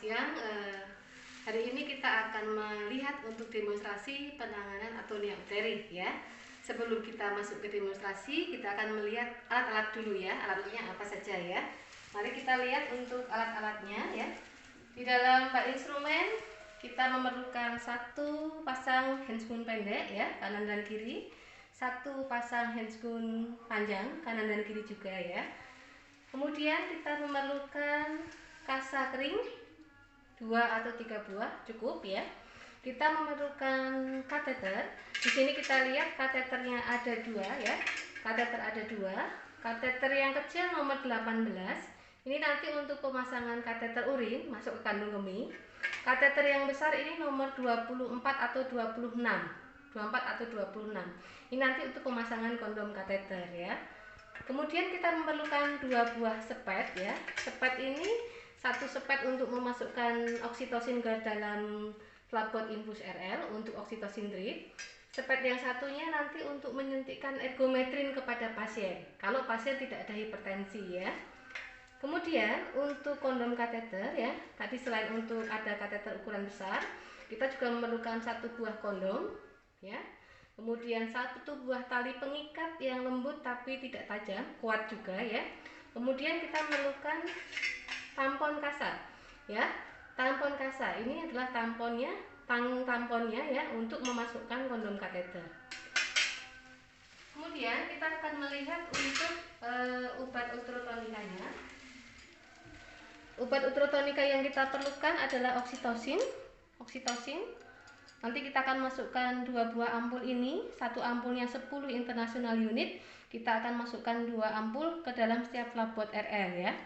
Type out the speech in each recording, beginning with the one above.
siang. Hari ini kita akan melihat untuk demonstrasi penanganan atonia uteri ya. Sebelum kita masuk ke demonstrasi, kita akan melihat alat-alat dulu ya. Alatnya apa saja ya. Mari kita lihat untuk alat-alatnya ya. Di dalam bak instrumen kita memerlukan satu pasang handscoon pendek ya, kanan dan kiri. Satu pasang handscoon panjang, kanan dan kiri juga ya. Kemudian kita memerlukan kasa kering 2 atau 3 buah cukup ya. Kita memerlukan kateter. Di sini kita lihat kateternya ada 2 ya. Kateter ada 2. Kateter yang kecil nomor 18. Ini nanti untuk pemasangan kateter urin masuk ke kandung kemih. Kateter yang besar ini nomor 24 atau 26. 24 atau 26. Ini nanti untuk pemasangan kondom kateter ya. Kemudian kita memerlukan 2 buah sepet ya. Sepet ini satu sepet untuk memasukkan oksitosin ke dalam flapbot infus RL untuk oksitosin drip. Sepet yang satunya nanti untuk menyuntikkan ergometrin kepada pasien kalau pasien tidak ada hipertensi ya. Kemudian untuk kondom kateter ya, tadi selain untuk ada kateter ukuran besar, kita juga memerlukan 1 buah kondom ya. Kemudian 1 buah tali pengikat yang lembut tapi tidak tajam, kuat juga ya. Kemudian kita memerlukan tampon kasa ya. Tampon kasa ini adalah tamponnya ya untuk memasukkan kondom kateter. Kemudian kita akan melihat untuk obat ultratonikanya. Obat ultratonika yang kita perlukan adalah oksitosin. Nanti kita akan masukkan 2 buah ampul ini, 1 ampulnya 10 international unit. Kita akan masukkan 2 ampul ke dalam setiap flapbot RL ya.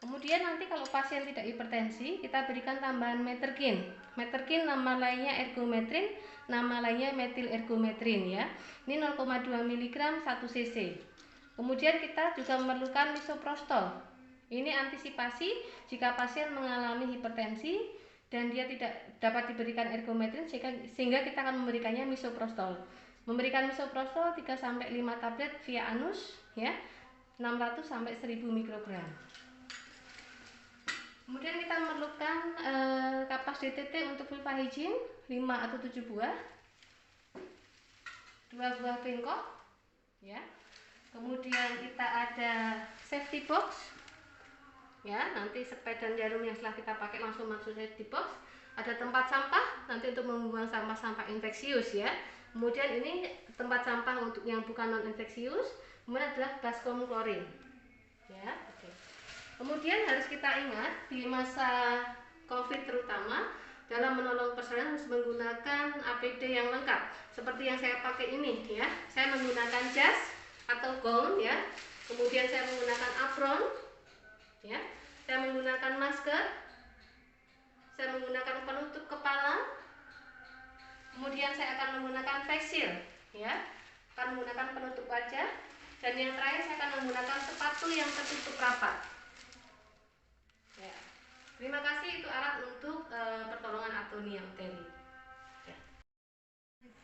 Kemudian nanti kalau pasien tidak hipertensi, kita berikan tambahan metergin. Metergin nama lainnya ergometrin, nama lainnya metil ergometrin ya. Ini 0,2 mg 1 cc. Kemudian kita juga memerlukan misoprostol. Ini antisipasi jika pasien mengalami hipertensi dan dia tidak dapat diberikan ergometrin, sehingga kita akan memberikannya misoprostol. Memberikan misoprostol 3-5 tablet via anus ya, 600 sampai 1000 mikrogram. Kemudian kita memerlukan kapas DTT untuk vulva hygiene 5 atau 7 buah. 2 buah bengkok ya. Kemudian kita ada safety box. Ya, nanti sepet dan jarum yang setelah kita pakai langsung masuk safety box. Ada tempat sampah nanti untuk membuang sampah-sampah infeksius ya. Kemudian ini tempat sampah untuk yang bukan non infeksius. Kemudian adalah baskom klorin. Ya, oke. Kemudian harus kita ingat di masa Covid terutama dalam menolong pasien harus menggunakan APD yang lengkap. Seperti yang saya pakai ini ya. Saya menggunakan jas atau gaun ya. Kemudian saya menggunakan apron. Ya, saya menggunakan masker, saya menggunakan penutup kepala, kemudian saya akan menggunakan face shield, ya, akan menggunakan penutup wajah, dan yang terakhir saya akan menggunakan sepatu yang tertutup rapat. Ya. Terima kasih, itu alat untuk pertolongan atonia uteri.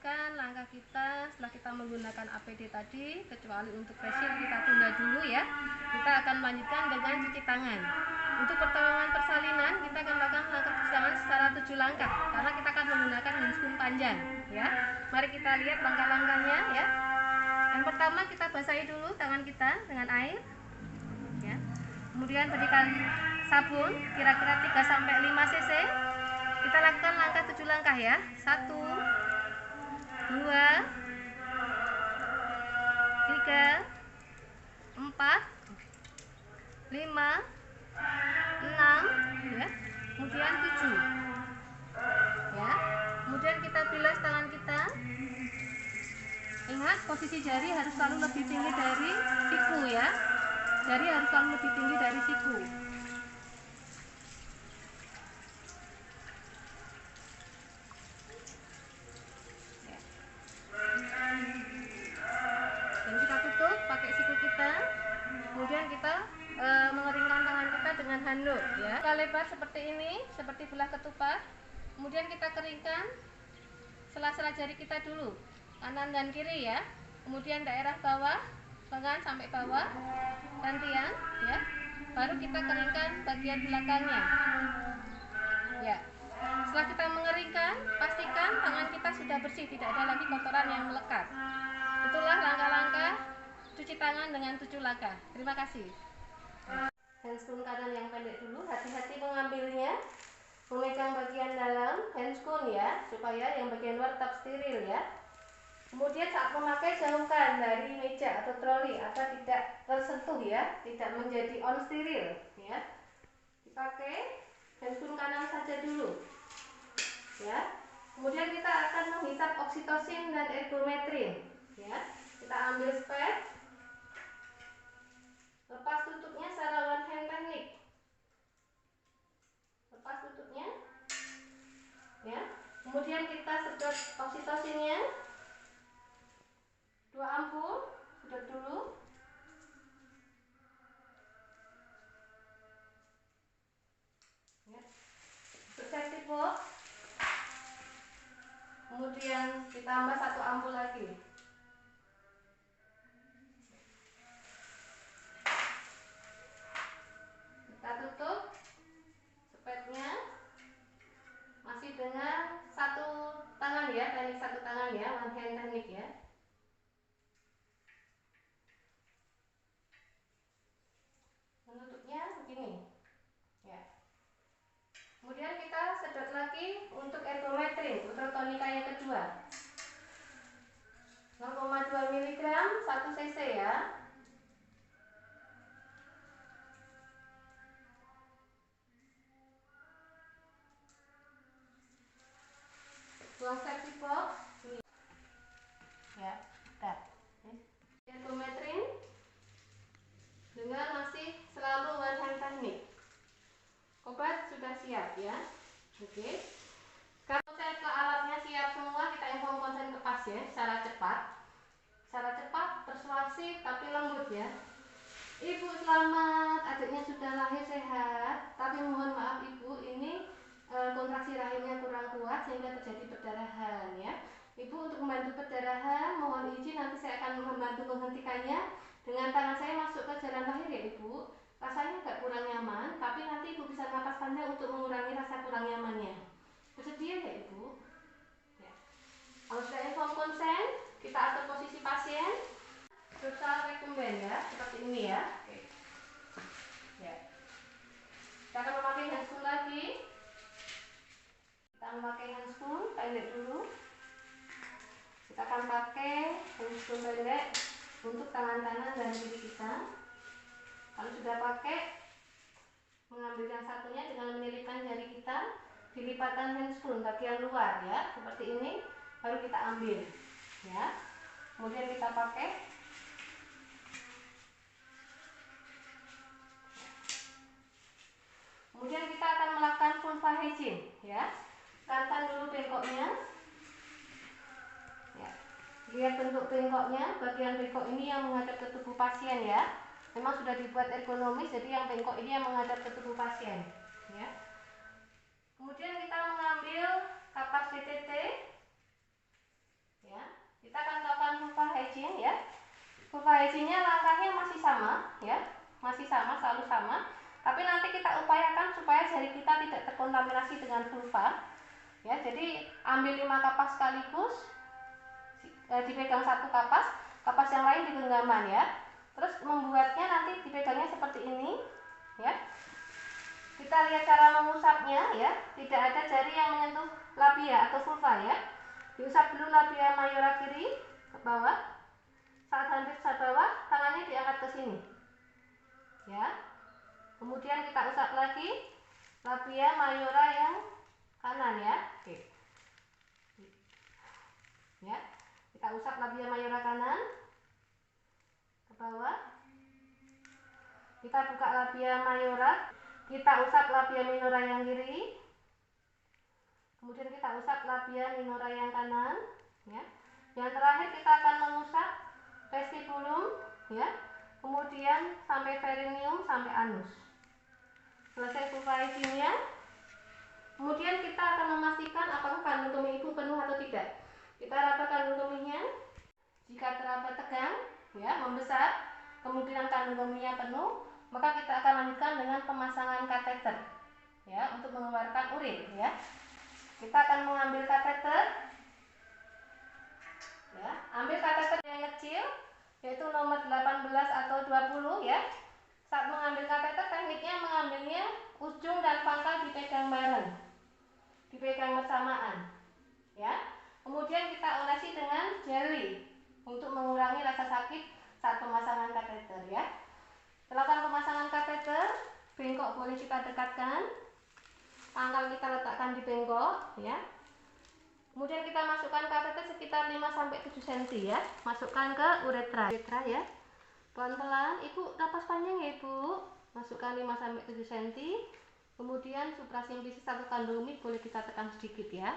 Langkah kita setelah kita menggunakan APD tadi, kecuali untuk facial kita tunda dulu ya. Kita akan lanjutkan dengan cuci tangan. Untuk pertolongan persalinan kita akan lakukan langkah cuci tangan secara 7 langkah karena kita akan menggunakan handscoon panjang ya. Mari kita lihat langkah-langkahnya ya. Yang pertama kita basahi dulu tangan kita dengan air ya. Kemudian berikan sabun kira-kira 3-5 cc. Kita lakukan langkah 7 langkah ya. 1 2 3 4 5 6 ya. Kemudian 7 ya. Kemudian kita bilas tangan kita. Ingat posisi jari harus selalu lebih tinggi dari siku ya. Jari harus selalu lebih tinggi dari siku. Kemudian kita mengeringkan tangan kita dengan handuk ya. Kita lebar seperti ini, seperti belah ketupat. Kemudian kita keringkan sela-sela jari kita dulu, kanan dan kiri ya. Kemudian daerah bawah, lengan sampai bawah, gantian ya. Baru kita keringkan bagian belakangnya. Setelah kita mengeringkan, pastikan tangan kita sudah bersih, tidak ada lagi kotoran yang melekat. Itulah langkah-langkah cuci tangan dengan 7 langkah. Terima kasih. Handscoon kanan yang pendek dulu, hati-hati mengambilnya. Memegang bagian dalam handscoon ya, supaya yang bagian luar tetap steril ya. Kemudian saat memakai jauhkan dari meja atau troli agar tidak tersentuh ya, tidak menjadi on steril ya. Dipakai handscoon kanan saja dulu ya. Kemudian kita akan menghisap oksitosin dan ergometrin ya. Kita ambil spet, lepas tutupnya secara one hand teknik. Lepas tutupnya ya. Kemudian kita sedot oksitosinnya 2 ampul, sedot dulu. Ya. Untuk safety box, kemudian ditambah 1 ampul lagi. Kita tutup spetnya masih dengan 1 tangan ya, teknik 1 tangan ya, one hand teknik ya. Menutupnya begini ya. Kemudian kita sedot lagi untuk ergometrin, ultratonika yang kedua, 0,2 mg 1 cc ya. Buang safety box ya, dah. Ergometrin dengan masih selalu one hand teknik. Obat sudah siap ya. Oke. Kalau saya ke alatnya siap semua, kita inform konsen ke pasien secara cepat. Secara cepat, persuasif tapi lembut ya. Ibu selamat, adiknya sudah lahir sehat, tapi mohon maaf ibu, ini kontraksi rahimnya kurang kuat sehingga terjadi perdarahan ya. Ibu, untuk membantu perdarahan, mohon izin nanti saya akan membantu menghentikannya dengan tangan saya masuk ke jalan lahir ya ibu. Rasanya agak kurang nyaman, tapi nanti ibu bisa napas panjang untuk mengurangi rasa kurang nyamannya. Bersedia ya ibu? Ya. Kalau sudah inform konsen, kita atur posisi pasien. Dorsal recumbens ya, seperti ini ya. Oke. Ya. Kita akan memakai handscoon lagi. Kita memakai handscoon pendek dulu. Kita akan pakai handscoon pendek untuk tangan kanan dan kiri kita. Kalau sudah pakai, mengambil yang satunya dengan menyelipkan jari kita di lipatan handscoon bagian luar ya, seperti ini. Baru kita ambil ya. Kemudian kita pakai. Kemudian kita akan melakukan vulva hygiene ya. Tekan dulu bengkoknya. Ya. Lihat bentuk bengkoknya, bagian bengkok ini yang menghadap ke tubuh pasien ya. Memang sudah dibuat ergonomis, jadi yang bengkok ini yang menghadap ke tubuh pasien ya. Kemudian kita mengambil kapas DTT ya. Kita akan melakukan vulva hygiene ya. Vulva hygiene-nya langkahnya masih sama ya. Masih sama, selalu sama. Tapi nanti kita upayakan supaya jari kita tidak terkontaminasi dengan vulva. Ya, jadi ambil 5 kapas sekaligus, dipegang 1 kapas, kapas yang lain di genggaman ya. Terus membuatnya nanti dipegangnya seperti ini, ya. Kita lihat cara mengusapnya ya, tidak ada jari yang menyentuh labia atau vulva ya. Diusap dulu labia mayora kiri ke bawah. Saat hampir ke bawah, tangannya diangkat ke sini, ya. Kemudian kita usap lagi labia mayora yang kanan ya. Oke. Ya. Kita usap labia mayora kanan ke bawah. Kita buka labia mayora, kita usap labia minora yang kiri. Kemudian kita usap labia minora yang kanan, ya. Yang terakhir kita akan mengusap vestibulum, ya. Kemudian sampai perineum sampai anus. Selesai vulva hygiene-nya. Kemudian kita akan memastikan apakah kandung kemih ibu penuh atau tidak. Kita raba kandung kemihnya. Jika teraba tegang, ya, membesar, kemungkinan kandung kemihnya penuh, maka kita akan lanjutkan dengan pemasangan kateter, ya, untuk mengeluarkan urin, ya. kita akan mengambil kateter. Ya, ambil kateter yang kecil, yaitu nomor 18 atau 20 ya. Saat mengambil kateter, tekniknya mengambilnya ujung dan pangkal dipegang bareng, dipegang bersamaan ya. Kemudian kita olesi dengan jeli untuk mengurangi rasa sakit saat pemasangan kateter ya. Setelah pemasangan kateter, bengkok boleh kita dekatkan, pangkal kita letakkan di bengkok ya. Kemudian kita masukkan kateter sekitar 5-7 cm ya. Masukkan ke uretra ya. Pelan-pelan, Ibu napas panjang ya Ibu. Masukkan 5-7 cm. Kemudian suprasimplisis atau kandungmi boleh kita tekan sedikit ya.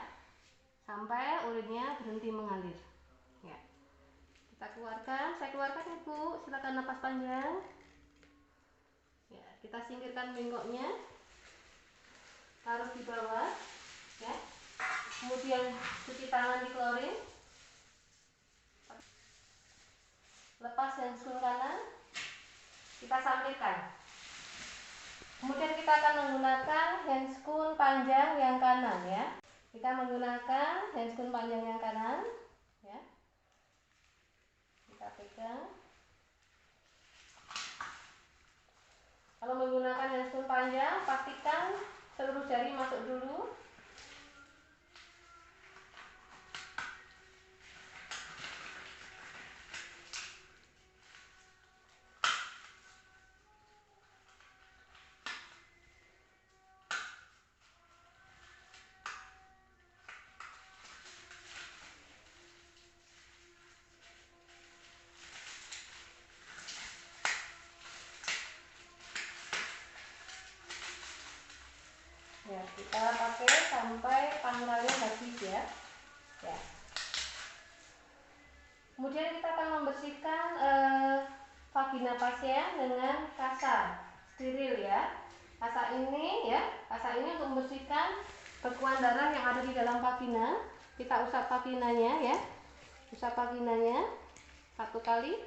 Sampai urinnya berhenti mengalir. Ya. Kita keluarkan, saya keluarkan Ibu. Silakan napas panjang. Ya, kita singkirkan bengkoknya. Taruh di bawah ya. Kemudian cuci tangan di klorin, lepas handscoon kanan, kita sampaikan. Kemudian kita akan menggunakan handscoon panjang yang kanan ya. Kita menggunakan handscoon panjang yang kanan ya. Kita pegang. Kalau menggunakan handscoon panjang, pastikan seluruh jari masuk dulu. Ya, kita pakai sampai pangkalnya habis ya. Ya. Kemudian kita akan membersihkan vagina pasien dengan kasa steril ya. Kasa ini untuk membersihkan bekuan darah yang ada di dalam vagina. Kita usap vaginanya ya. Usap vaginanya 1 kali.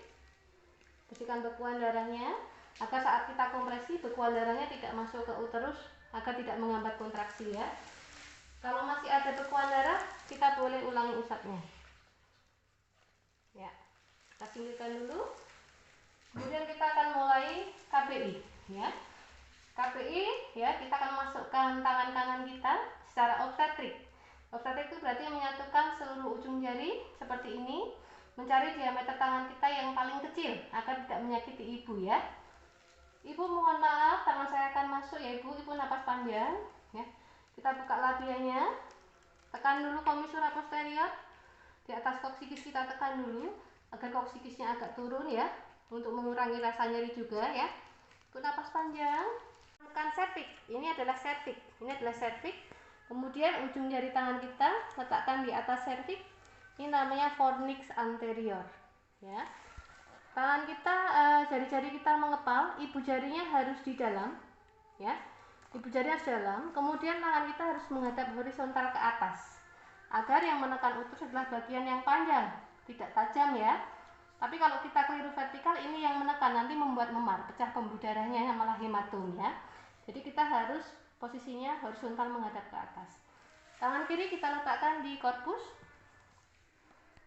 Bersihkan bekuan darahnya agar saat kita kompresi bekuan darahnya tidak masuk ke uterus, agar tidak menghambat kontraksi ya. Kalau masih ada bekuan darah, kita boleh ulangi usapnya. Ya, kita singkirkan dulu. Kemudian kita akan mulai KPI ya. KPI ya, kita akan masukkan tangan kanan kita secara obstetrik. Obstetrik itu berarti menyatukan seluruh ujung jari seperti ini, mencari diameter tangan kita yang paling kecil agar tidak menyakiti ibu ya. Ibu mohon maaf, tangan saya akan masuk ya Ibu. Ibu napas panjang ya. Kita buka labianya. Tekan dulu komisura posterior. Di atas koksikis kita tekan dulu agar koksikisnya agak turun ya, untuk mengurangi rasa nyeri juga ya. Ibu napas panjang. Tekan cervix. Ini adalah cervix. Kemudian ujung jari tangan kita letakkan di atas cervix. Ini namanya fornix anterior ya. Tangan kita, jari-jari kita mengepal, ibu jarinya harus di dalam ya. Ibu jari harus dalam, kemudian tangan kita harus menghadap horizontal ke atas agar yang menekan uterus adalah bagian yang panjang, tidak tajam ya. Tapi kalau kita keliru vertikal, ini yang menekan, nanti membuat memar, pecah pembuluh darahnya, malah hematom ya. Jadi kita harus posisinya horizontal menghadap ke atas. Tangan kiri kita letakkan di korpus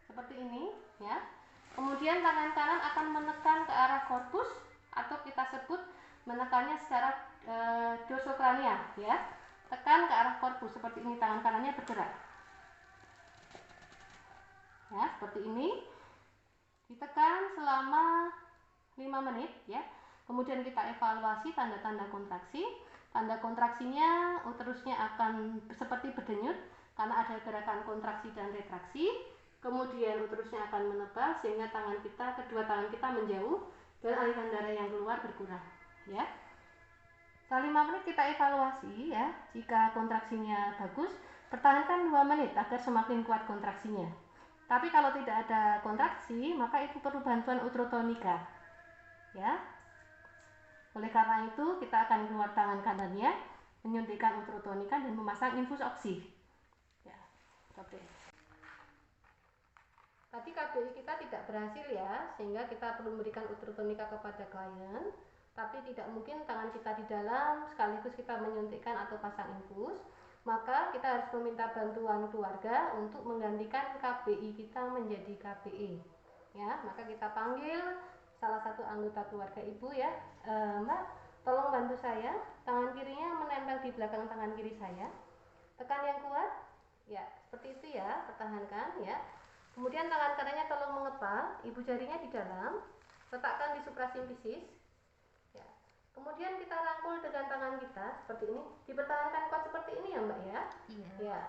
seperti ini ya. Kemudian tangan kanan akan menekan ke arah korpus, atau kita sebut menekannya secara dorsokranial ya. Tekan ke arah korpus seperti ini, tangan kanannya bergerak. Ya, seperti ini. Ditekan selama 5 menit ya. Kemudian kita evaluasi tanda-tanda kontraksi. Tanda kontraksinya uterusnya akan seperti berdenyut karena ada gerakan kontraksi dan retraksi. Kemudian uterusnya akan menebal sehingga kedua tangan kita menjauh dan aliran darah yang keluar berkurang ya. Setelah 5 menit kita evaluasi ya. Jika kontraksinya bagus, pertahankan 2 menit agar semakin kuat kontraksinya. Tapi kalau tidak ada kontraksi, maka itu perlu bantuan uterotonika ya. Oleh karena itu kita akan keluar tangan kanannya, menyuntikkan uterotonika dan memasang infus oksi ya. Oke. Tadi KBI kita tidak berhasil ya, sehingga kita perlu memberikan uterotonika kepada klien. Tapi tidak mungkin tangan kita di dalam sekaligus kita menyuntikkan atau pasang infus. maka kita harus meminta bantuan keluarga untuk menggantikan KBI kita menjadi KBE. Ya, maka kita panggil salah satu anggota keluarga ibu ya, Mbak, tolong bantu saya, tangan kirinya menempel di belakang tangan kiri saya, tekan yang kuat, ya seperti itu ya, pertahankan ya. Kemudian tangan kanannya tolong mengepal, ibu jarinya di dalam, letakkan di suprasimfisis. Ya. Kemudian kita rangkul dengan tangan kita seperti ini, dipertahankan kuat seperti ini ya Mbak ya. Iya. Ya.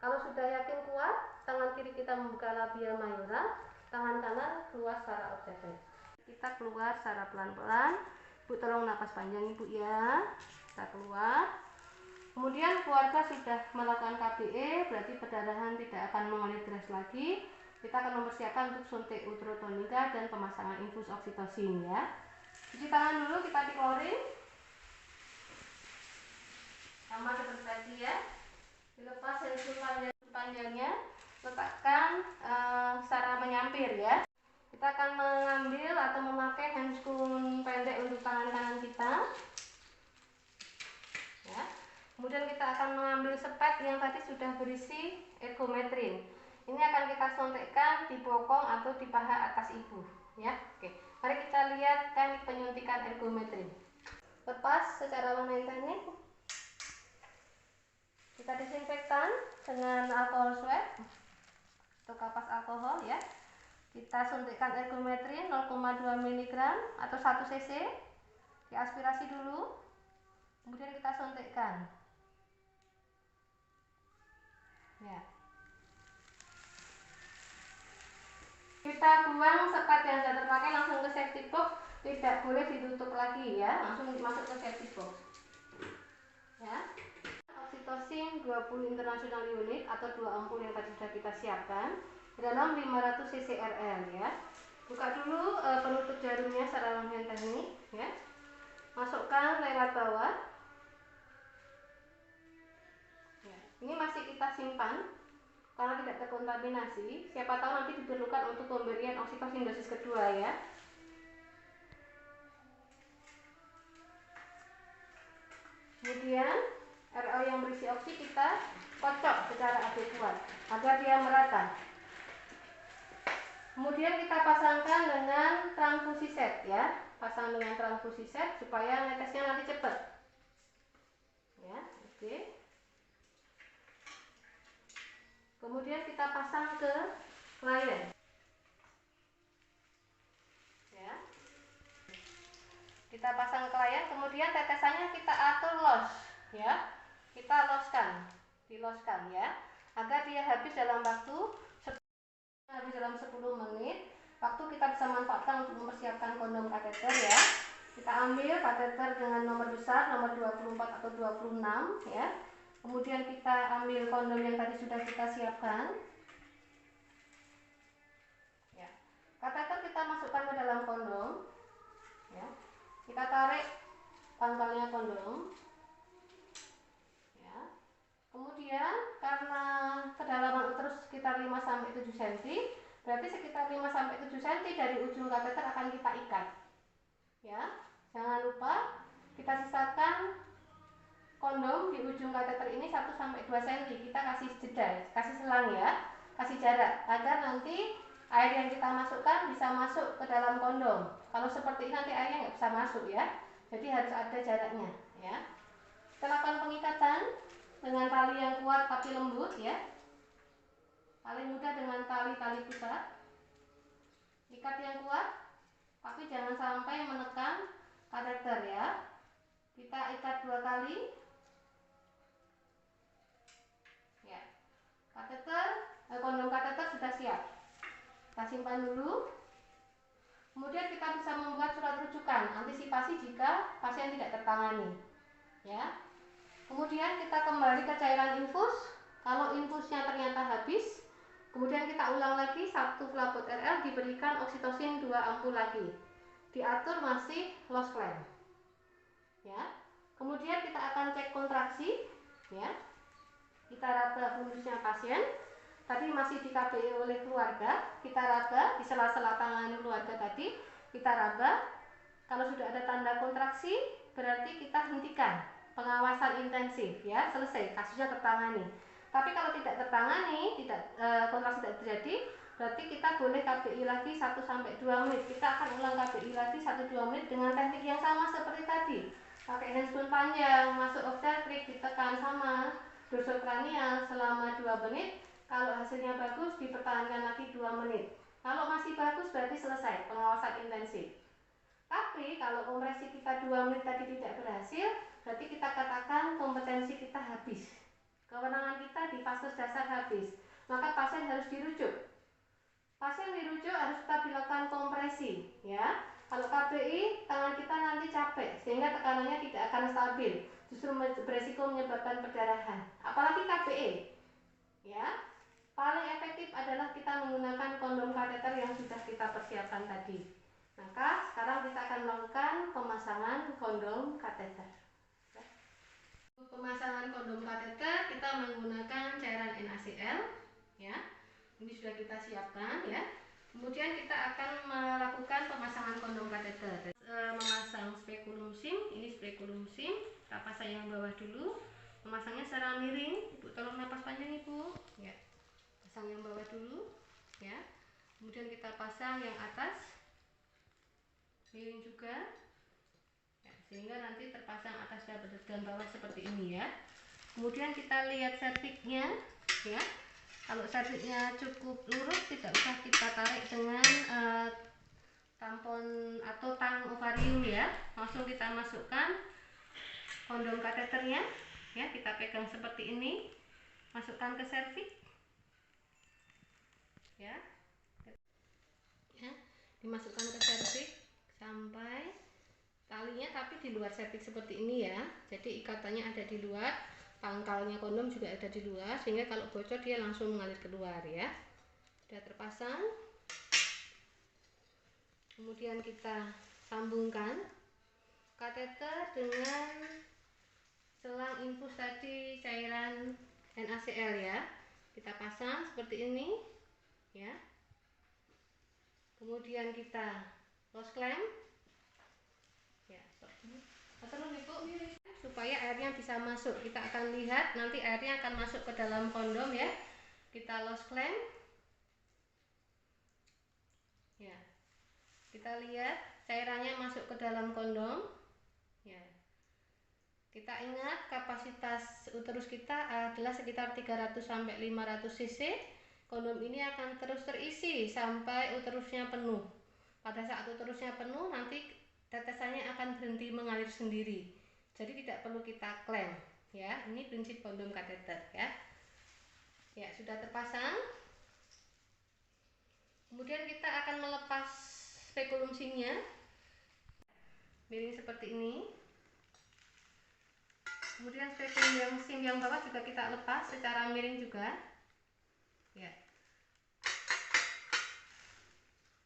Kalau sudah yakin kuat, tangan kiri kita membuka labia mayora, tangan kanan keluar secara obsesif. Kita keluar secara pelan-pelan. Ibu tolong napas panjang Ibu ya. Kita keluar. Kemudian keluarga sudah melakukan KBE, berarti perdarahan tidak akan mengalir deras lagi. Kita akan mempersiapkan untuk suntik uterotonika dan pemasangan infus oksitosin ya. Cuci tangan dulu, kita diklorin. Sama seperti tadi ya. Dilepas sensor panjangnya, letakkan secara menyampir ya. Kita akan mengambil atau memakai handscoon pendek untuk tangan kanan kita. Ya. Kemudian kita akan mengambil sepet yang tadi sudah berisi ergometrin. Ini akan kita suntikkan di bokong atau di paha atas ibu. Ya, oke. Mari kita lihat teknik penyuntikan ergometrin. Lepas secara teknik. Kita disinfektan dengan alkohol swab atau kapas alkohol ya. Kita suntikkan ergometrin 0,2 mg atau 1 cc. Diaspirasi dulu. Kemudian kita suntikkan. Ya. Kita buang sepat yang sudah terpakai langsung ke safety box, tidak boleh ditutup lagi ya, langsung masuk ke safety box. Ya. Oksitosin 20 international unit atau 2 ampul yang tadi sudah kita siapkan dalam 500 cc RL ya. Buka dulu penutup jarumnya secara rangkaian teknik ya. Masukkan lewat bawah. Ya. Ini masih kita simpan karena tidak terkontaminasi. Siapa tahu nanti diperlukan untuk pemberian oksitosin dosis kedua ya. Kemudian RO yang berisi oksi kita kocok secara adekuat agar dia merata. Kemudian kita pasangkan dengan transfusi set ya. Pasang dengan transfusi set supaya netesnya nanti cepat. Ya, oke. Kemudian kita pasang ke klien. Ya. Kita pasang ke klien, kemudian tetesannya kita atur los, ya. Kita loskan, diloskan ya, agar dia habis dalam 10 menit. Waktu kita bisa manfaatkan untuk mempersiapkan kondom kateter ya. Kita ambil kateter dengan nomor besar, nomor 24 atau 26 ya. Kemudian kita ambil kondom yang tadi sudah kita siapkan. Ya. Kateter kita masukkan ke dalam kondom. Ya. Kita tarik pangkalnya kondom. Ya. Kemudian karena kedalaman uterus sekitar 5-7 cm, berarti sekitar 5-7 cm dari ujung kateter akan kita ikat. Ya. Jangan lupa kita sisakan kondom di ujung kateter ini 1-2 cm. Kita kasih jeda, kasih selang ya, kasih jarak agar nanti air yang kita masukkan bisa masuk ke dalam kondom. Kalau seperti ini nanti airnya nggak bisa masuk ya. Jadi harus ada jaraknya ya. Kita lakukan pengikatan dengan tali yang kuat tapi lembut ya. Paling mudah dengan tali-tali pusat. Ikat yang kuat, tapi jangan sampai menekan kateter ya. Kita ikat 2 kali. Ya. Kondom kateter sudah siap. Kita simpan dulu. Kemudian kita bisa membuat surat rujukan antisipasi jika pasien tidak tertangani. Ya. Kemudian kita kembali ke cairan infus. Kalau infusnya ternyata habis, kemudian kita ulang lagi 1 pelapot RL diberikan oksitosin 2 ampul lagi. Diatur masih loss clamp. Ya. Kemudian kita akan cek kontraksi. Ya. Kita raba fundusnya pasien. Tadi masih di KBE oleh keluarga, kita raba di sela-sela tangan keluarga tadi, kita raba. Kalau sudah ada tanda kontraksi, berarti kita hentikan. pengawasan intensif ya, selesai, kasusnya tertangani. Tapi kalau tidak tertangani, kontraksi tidak terjadi, berarti kita boleh KBI lagi 1-2 menit. Kita akan ulang KBI lagi 1-2 menit dengan teknik yang sama seperti tadi. Pakai handspoon panjang, masuk obstetrik, ditekan sama dorsokranial selama 2 menit. Kalau hasilnya bagus, dipertahankan lagi 2 menit. Kalau masih bagus, berarti selesai pengawasan intensif. Tapi kalau kompresi kita 2 menit tadi tidak berhasil, berarti kita katakan kompetensi kita habis. Kewenangan kita di vaskes dasar habis. Maka pasien harus dirujuk. Pasien dirujuk harus tetap dilakukan kompresi, ya. Kalau KBI, tangan kita nanti capek sehingga tekanannya tidak akan stabil, justru beresiko menyebabkan perdarahan. Apalagi KBE, ya. Paling efektif adalah kita menggunakan kondom kateter yang sudah kita persiapkan tadi. Maka sekarang kita akan melakukan pemasangan kondom kateter. Pemasangan kondom kateter kita menggunakan cairan NaCl, ya. Ini sudah kita siapkan, ya. Kemudian kita akan melakukan pemasangan kondom kateter. Memasang spekulum sim, ini spekulum sim. Kita pasang yang bawah dulu. Memasangnya secara miring. Ibu tolong napas panjang, Ibu. Ya. Pasang yang bawah dulu, ya. Kemudian kita pasang yang atas, miring juga. Sehingga nanti terpasang atas dan bawah seperti ini, ya. Kemudian kita lihat serviknya, ya. Kalau serviknya cukup lurus, tidak usah kita tarik dengan tampon atau tang ovarium, ya. Langsung kita masukkan kondom kateternya, ya. Kita pegang seperti ini, masukkan ke servik, ya. Ya, dimasukkan ke servik sampai talinya tapi di luar servik seperti ini, ya. Jadi ikatannya ada di luar, pangkalnya kondom juga ada di luar, sehingga kalau bocor dia langsung mengalir keluar, ya. Sudah terpasang. Kemudian kita sambungkan kateter dengan selang infus tadi cairan NaCl, ya. Kita pasang seperti ini, ya. Kemudian kita close clamp, ya. Terus Ibu, supaya airnya bisa masuk. Kita akan lihat nanti airnya akan masuk ke dalam kondom, ya. Kita close clamp, ya. Kita lihat cairannya masuk ke dalam kondom, ya. Kita ingat kapasitas uterus kita adalah sekitar 300-500 cc. Kondom ini akan terus terisi sampai uterusnya penuh. Pada saat uterusnya penuh, nanti tetesannya akan berhenti mengalir sendiri. Jadi tidak perlu kita klem, ya. Ini prinsip kondom kateter, ya. Ya, sudah terpasang. Kemudian kita akan melepas spekulum simnya. Miring seperti ini. Kemudian spekulum sim yang bawah juga kita lepas secara miring juga, ya.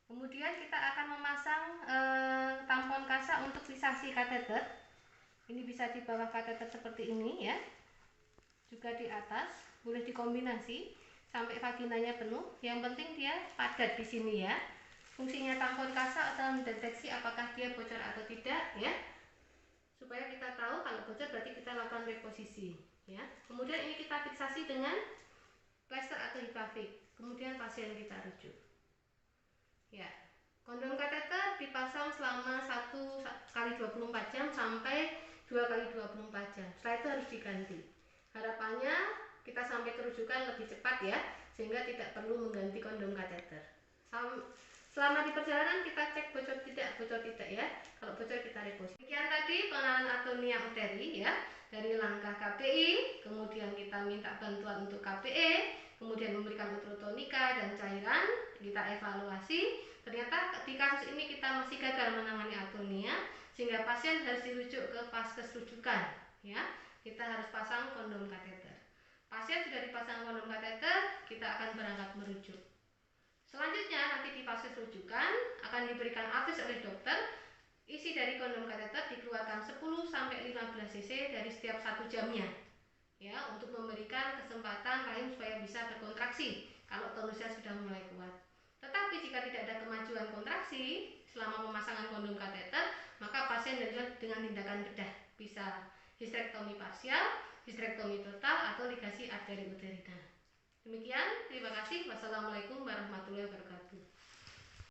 Kemudian kita akan memasang tampon kasa untuk sisasi kateter. Ini bisa di bawah kateter seperti ini, ya. Juga di atas, boleh dikombinasi sampai vaginanya penuh. Yang penting dia padat di sini, ya. Fungsinya tampon kasa adalah mendeteksi apakah dia bocor atau tidak, ya. Supaya kita tahu kalau bocor berarti kita lakukan reposisi, ya. Kemudian ini kita fiksasi dengan plester atau hipavik. Kemudian pasien kita rujuk. Ya, kondom kateter dipasang selama 1 kali 24 jam sampai 2 kali 24 jam. Setelah itu harus diganti. Harapannya kita sampai kerujukan lebih cepat, ya, sehingga tidak perlu mengganti kondom kateter. Selama di perjalanan kita cek bocor tidak, ya. Kalau bocor kita reposisi. Sekian tadi penanganan atonia uteri, ya, dari langkah KBI, kemudian kita minta bantuan untuk KBE, kemudian memberikan uterotonika dan cairan, kita evaluasi. Ternyata di kasus ini kita masih gagal menangani atonia, sehingga pasien harus dirujuk ke vaskes rujukan, ya. Kita harus pasang kondom kateter. Pasien sudah dipasang kondom kateter, kita akan berangkat merujuk. Selanjutnya nanti di vaskes rujukan akan diberikan advis oleh dokter. Isi dari kondom kateter dikeluarkan 10-15 cc dari setiap 1 jamnya, ya, untuk memberikan kesempatan rahim supaya bisa berkontraksi kalau tonusnya sudah mulai kuat. Tetapi jika tidak ada kemajuan kontraksi selama pemasangan kondom kateter, maka pasien dengan tindakan bedah bisa Histrektomi parsial, histrektomi total, atau ligasi arteri uterina. Demikian, terima kasih. Wassalamualaikum warahmatullahi wabarakatuh.